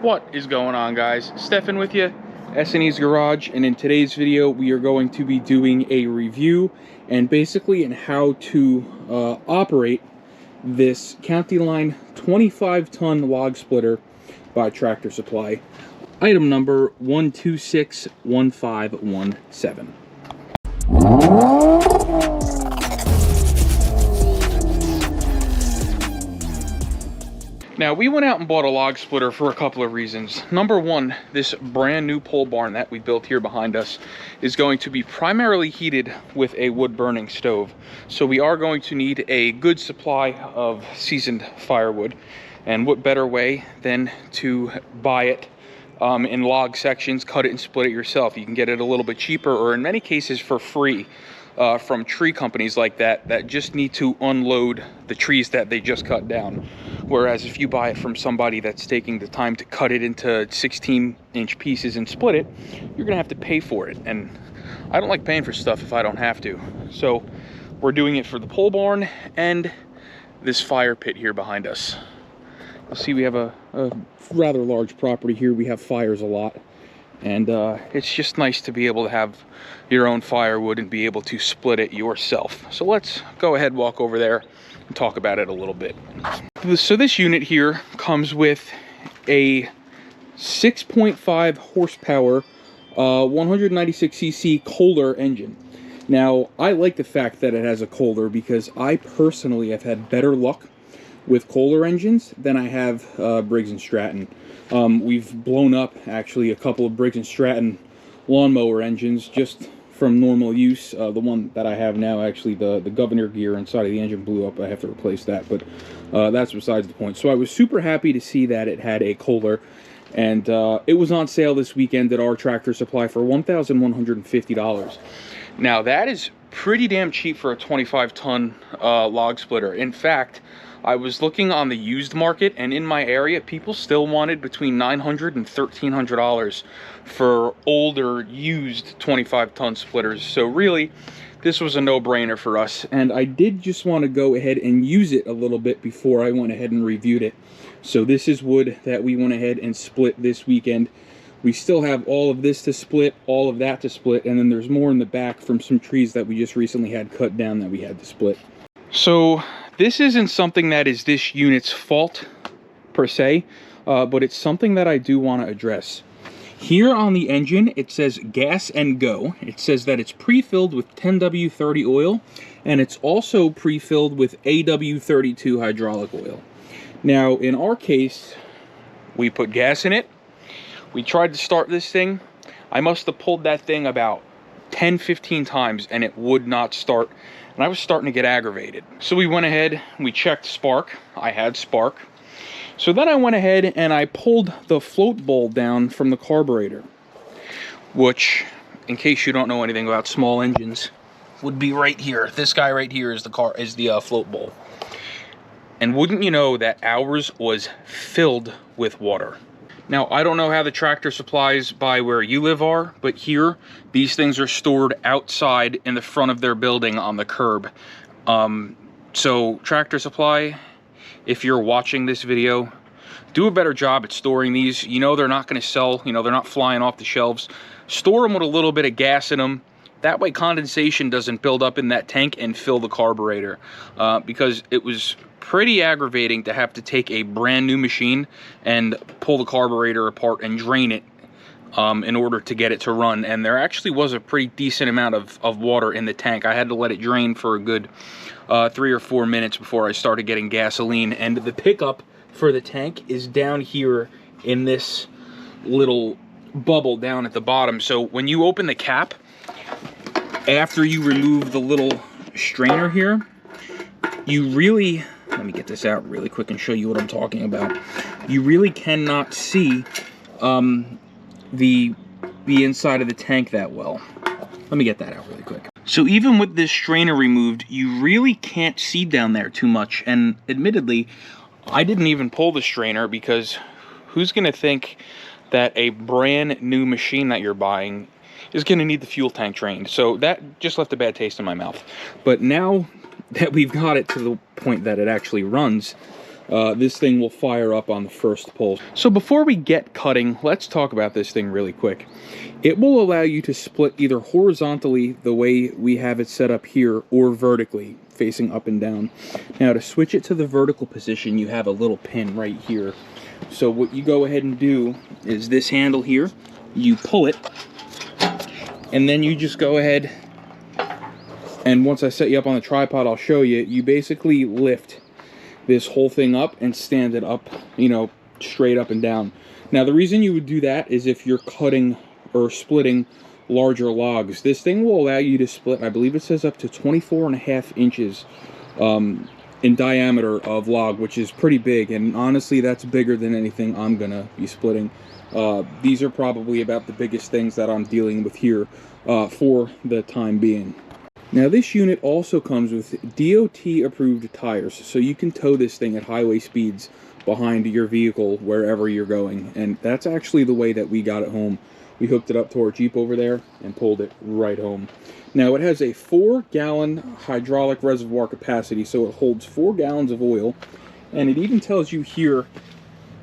What is going on, guys? Stefan with you, S&E's Garage, and in today's video we are going to be doing a review and basically in how to operate this Countyline 25-ton log splitter by Tractor Supply. Item number 1261517. Now, we went out and bought a log splitter for a couple of reasons. Number one, this brand new pole barn that we built here behind us is going to be primarily heated with a wood burning stove. So we are going to need a good supply of seasoned firewood. And what better way than to buy it in log sections, cut it and split it yourself. You can get it a little bit cheaper, or in many cases for free, from tree companies like that just need to unload the trees that they just cut down. Whereas if you buy it from somebody that's taking the time to cut it into 16-inch pieces and split it, you're gonna have to pay for it. And I don't like paying for stuff if I don't have to. So we're doing it for the pole barn and this fire pit here behind us. You'll see we have a rather large property here. We have fires a lot. And it's just nice to be able to have your own firewood and be able to split it yourself. So let's go ahead, walk over there and talk about it a little bit. So this unit here comes with a 6.5 horsepower 196cc Kohler engine. Now, I like the fact that it has a Kohler because I personally have had better luck with Kohler engines than I have Briggs & Stratton. We've blown up actually a couple of Briggs & Stratton lawnmower engines just from normal use. The one that I have now, actually the governor gear inside of the engine blew up. I have to replace that, but that's besides the point. So I was super happy to see that it had a Kohler, and it was on sale this weekend at our Tractor Supply for $1,150. Now that is pretty damn cheap for a 25-ton log splitter. In fact, I was looking on the used market, and in my area, people still wanted between $900 and $1,300 for older, used 25-ton splitters. So really, this was a no-brainer for us. And I did just want to go ahead and use it a little bit before I went ahead and reviewed it. So this is wood that we went ahead and split this weekend. We still have all of this to split, all of that to split, and then there's more in the back from some trees that we just recently had cut down that we had to split. So this isn't something that is this unit's fault per se, but it's something that I do want to address. Here on the engine, it says gas and go. It says that it's pre-filled with 10W30 oil, and it's also pre-filled with AW32 hydraulic oil. Now, in our case, we put gas in it. We tried to start this thing. I must have pulled that thing about 10-15 times and it would not start, and I was starting to get aggravated. So we went ahead, we checked spark. I had spark. So then I went ahead and I pulled the float bowl down from the carburetor, which, in case you don't know anything about small engines, would be right here. This guy right here is the float bowl. And wouldn't you know that ours was filled with water. Now, I don't know how the Tractor Supplies by where you live are, but here, these things are stored outside in the front of their building on the curb. So, Tractor Supply, if you're watching this video, do a better job at storing these. You know they're not going to sell, you know, they're not flying off the shelves. Store them with a little bit of gas in them. That way condensation doesn't build up in that tank and fill the carburetor. Because it was pretty aggravating to have to take a brand new machine and pull the carburetor apart and drain it in order to get it to run. And there actually was a pretty decent amount of water in the tank. I had to let it drain for a good 3 or 4 minutes before I started getting gasoline. And the pickup for the tank is down here in this little bubble down at the bottom. So when you open the cap, after you remove the little strainer here, you really, let me get this out really quick and show you what I'm talking about. You really cannot see the inside of the tank that well. Let me get that out really quick. So even with this strainer removed, you really can't see down there too much. And admittedly, I didn't even pull the strainer because who's going to think that a brand new machine that you're buying is going to need the fuel tank drained? So that just left a bad taste in my mouth. But now that we've got it to the point that it actually runs, this thing will fire up on the first pull. So before we get cutting, let's talk about this thing really quick. It will allow you to split either horizontally, the way we have it set up here, or vertically, facing up and down. Now to switch it to the vertical position, you have a little pin right here. So what you go ahead and do is this handle here, you pull it, and then you just go ahead, and once I set you up on the tripod, I'll show you, you basically lift this whole thing up and stand it up, you know, straight up and down. Now the reason you would do that is if you're cutting or splitting larger logs. This thing will allow you to split, I believe it says up to 24.5 inches in diameter of log, which is pretty big, and honestly that's bigger than anything I'm gonna be splitting. These are probably about the biggest things that I'm dealing with here for the time being. Now this unit also comes with DOT approved tires, so you can tow this thing at highway speeds behind your vehicle wherever you're going, and that's actually the way that we got it home. We hooked it up to our Jeep over there and pulled it right home. Now it has a 4-gallon hydraulic reservoir capacity, so it holds 4 gallons of oil, and it even tells you here,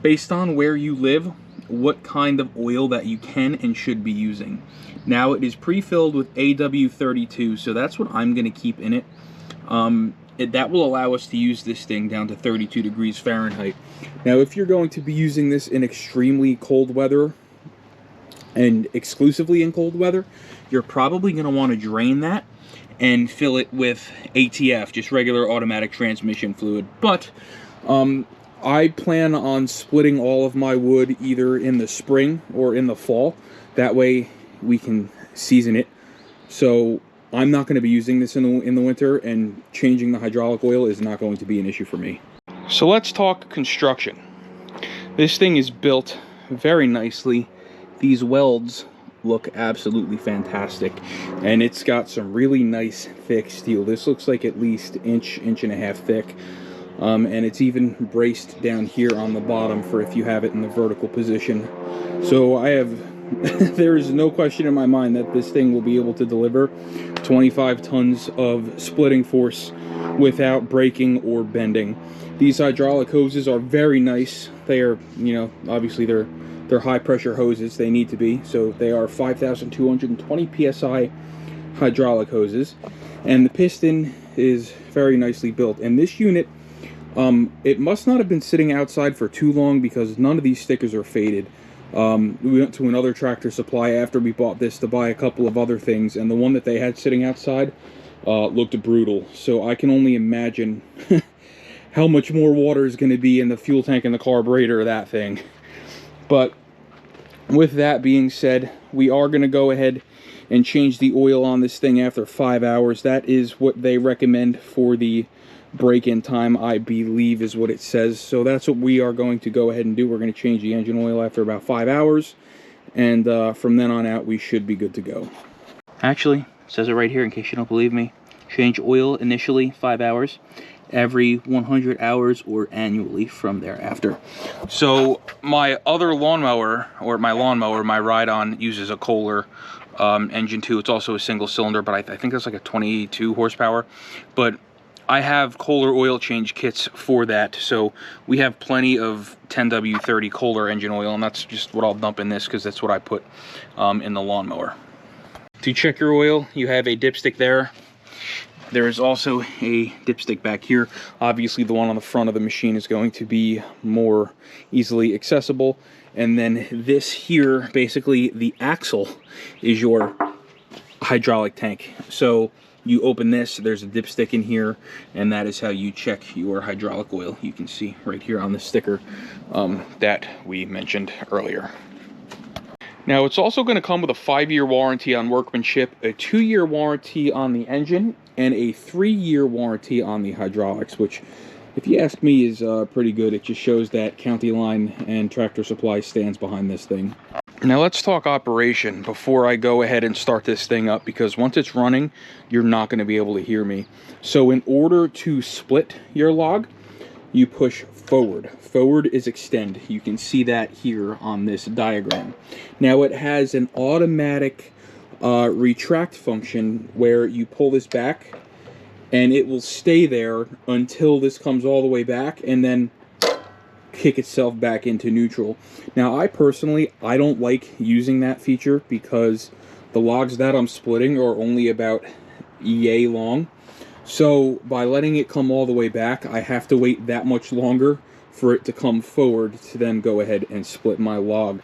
based on where you live, what kind of oil that you can and should be using. Now it is pre-filled with AW32, so that's what I'm going to keep in it. That will allow us to use this thing down to 32 degrees Fahrenheit. Now if you're going to be using this in extremely cold weather, and exclusively in cold weather, you're probably going to want to drain that and fill it with ATF, just regular automatic transmission fluid. But I plan on splitting all of my wood either in the spring or in the fall. That way we can season it. So I'm not going to be using this in the winter, and changing the hydraulic oil is not going to be an issue for me. So let's talk construction. This thing is built very nicely. These welds look absolutely fantastic, and it's got some really nice thick steel. This looks like at least inch and a half thick, and it's even braced down here on the bottom for if you have it in the vertical position. So I have there is no question in my mind that this thing will be able to deliver 25 tons of splitting force without breaking or bending. These hydraulic hoses are very nice. They are, you know, obviously they're high pressure hoses. They need to be. So they are 5,220 psi hydraulic hoses, and the piston is very nicely built. And this unit, it must not have been sitting outside for too long, because none of these stickers are faded. We went to another Tractor Supply after we bought this to buy a couple of other things, and the one that they had sitting outside looked brutal. So I can only imagine how much more water is going to be in the fuel tank and the carburetor of that thing. But with that being said, we are going to go ahead and change the oil on this thing after 5 hours. That is what they recommend for the break-in time, I believe is what it says. So that's what we are going to go ahead and do. We're going to change the engine oil after about 5 hours, and from then on out we should be good to go. Actually, it says it right here in case you don't believe me. Change oil initially 5 hours, every 100 hours, or annually from thereafter. So my other lawnmower, or my lawnmower, my ride-on, uses a Kohler engine too. It's also a single cylinder, but I think that's like a 22 horsepower. But I have Kohler oil change kits for that, so we have plenty of 10W30 Kohler engine oil, and that's just what I'll dump in this because that's what I put in the lawnmower. To check your oil, you have a dipstick there. There is also a dipstick back here. Obviously the one on the front of the machine is going to be more easily accessible. And then this here, basically the axle, is your hydraulic tank. So you open this, there's a dipstick in here, and that is how you check your hydraulic oil. You can see right here on the sticker that we mentioned earlier. Now it's also going to come with a 5-year warranty on workmanship, a 2-year warranty on the engine, and a 3-year warranty on the hydraulics, which, if you ask me, is pretty good. It just shows that Countyline and Tractor Supply stands behind this thing. Now let's talk operation before I go ahead and start this thing up, because once it's running, you're not going to be able to hear me. So in order to split your log, you push forward. Forward is extend. You can see that here on this diagram. Now it has an automatic retract function where you pull this back and it will stay there until this comes all the way back, and then kick itself back into neutral. Now, I personally, I don't like using that feature because the logs that I'm splitting are only about yay long. So by letting it come all the way back, I have to wait that much longer for it to come forward to then go ahead and split my log.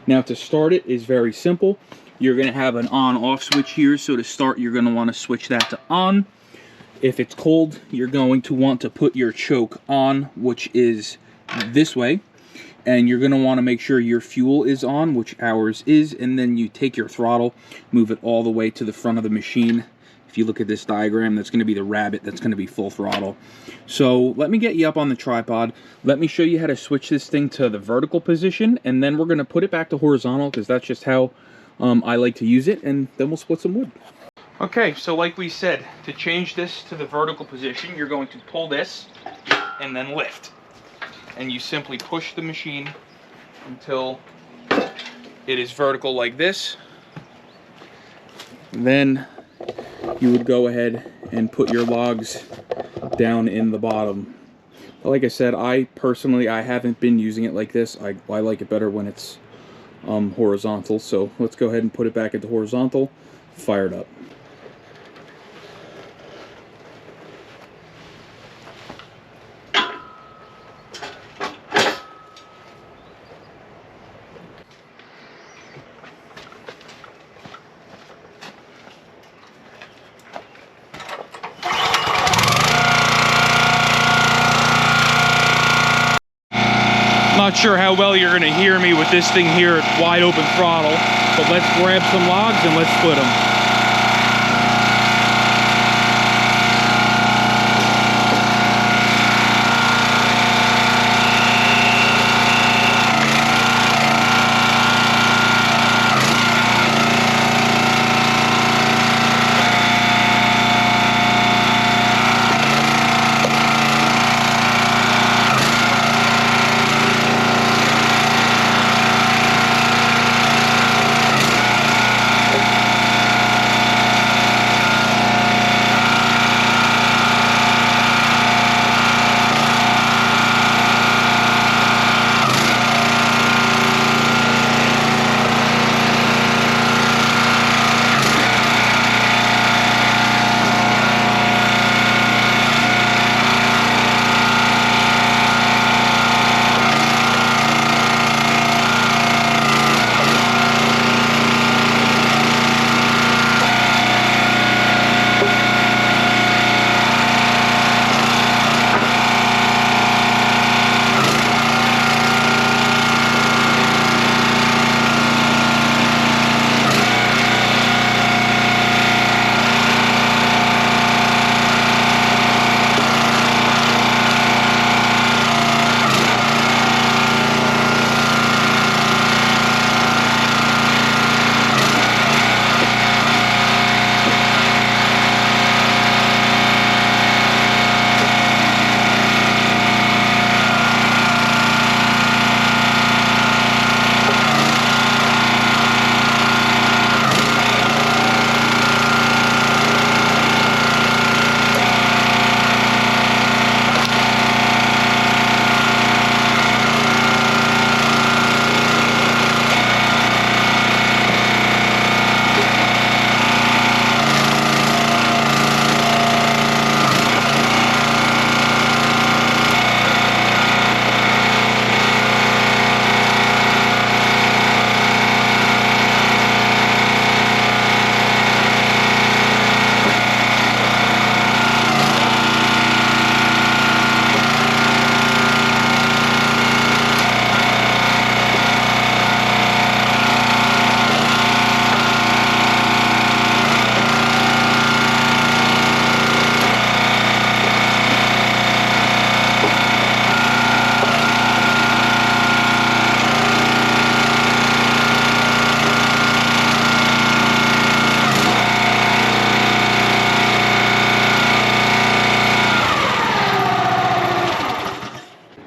Now, to start it is very simple. You're going to have an on-off switch here. So to start, you're going to want to switch that to on. If it's cold, you're going to want to put your choke on, which is this way. And you're going to want to make sure your fuel is on, which ours is. And then you take your throttle, move it all the way to the front of the machine. If you look at this diagram, that's going to be the rabbit. That's going to be full throttle. So let me get you up on the tripod. Let me show you how to switch this thing to the vertical position. And then we're going to put it back to horizontal because that's just how I like to use it. And then we'll split some wood. Okay, so like we said, to change this to the vertical position, you're going to pull this and then lift. And you simply push the machine until it is vertical like this. Then you would go ahead and put your logs down in the bottom. But like I said, I personally haven't been using it like this. I like it better when it's horizontal. So let's go ahead and put it back into horizontal, fire it up. Not sure how well you're going to hear me with this thing here at wide open throttle, but let's grab some logs and let's split them.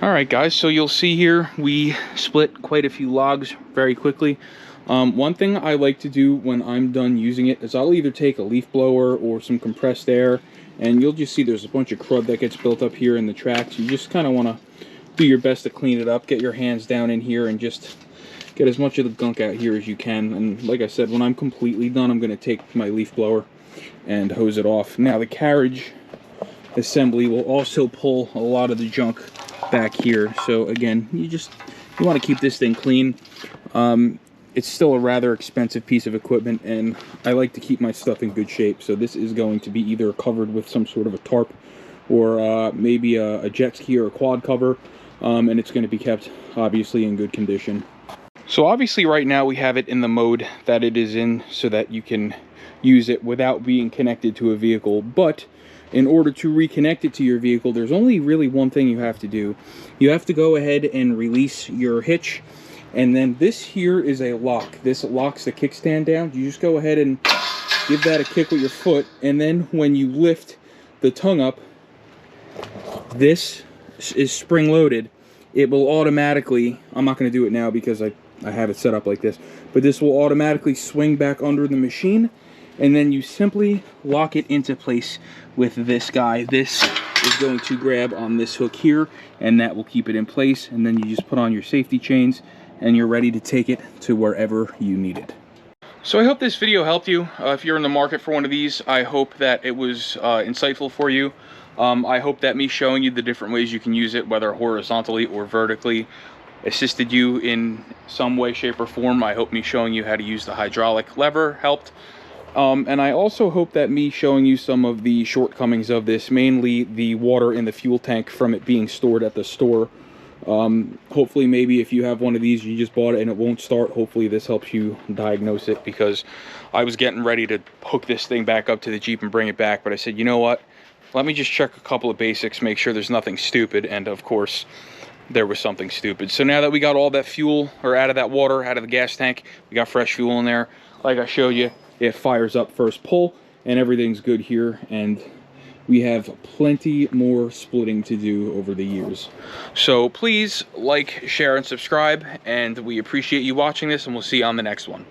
Alright guys, so you'll see here we split quite a few logs very quickly. One thing I like to do when I'm done using it is I'll either take a leaf blower or some compressed air, and you'll just see there's a bunch of crud that gets built up here in the tracks. You just kind of want to do your best to clean it up. Get your hands down in here and just get as much of the gunk out here as you can. And like I said, when I'm completely done, I'm going to take my leaf blower and hose it off. Now the carriage assembly will also pull a lot of the junk back here. So again, you want to keep this thing clean. It's still a rather expensive piece of equipment, and I like to keep my stuff in good shape. So this is going to be either covered with some sort of a tarp, or maybe a jet ski or a quad cover, and it's going to be kept obviously in good condition. So obviously right now we have it in the mode that it is in so that you can use it without being connected to a vehicle. But in order to reconnect it to your vehicle, there's only really one thing you have to do. You have to go ahead and release your hitch, and then this here is a lock. This locks the kickstand down. You just go ahead and give that a kick with your foot, and then when you lift the tongue up, this is spring loaded. It will automatically, I'm not going to do it now because I have it set up like this, but this will automatically swing back under the machine, and then you simply lock it into place with this guy. This is going to grab on this hook here, and that will keep it in place, and then you just put on your safety chains and you're ready to take it to wherever you need it. So I hope this video helped you. If you're in the market for one of these, I hope that it was insightful for you. I hope that me showing you the different ways you can use it, whether horizontally or vertically, assisted you in some way, shape, or form. I hope me showing you how to use the hydraulic lever helped. And I also hope that me showing you some of the shortcomings of this, mainly the water in the fuel tank from it being stored at the store. Hopefully maybe if you have one of these, you just bought it and it won't start, hopefully this helps you diagnose it, because I was getting ready to hook this thing back up to the Jeep and bring it back, but I said, you know what, let me just check a couple of basics, make sure there's nothing stupid, and of course there was something stupid. So now that we got all that fuel, or out of that water, out of the gas tank, we got fresh fuel in there, like I showed you, it fires up first pull and everything's good here, and we have plenty more splitting to do over the years. So please like, share, and subscribe, and we appreciate you watching this, and we'll see you on the next one.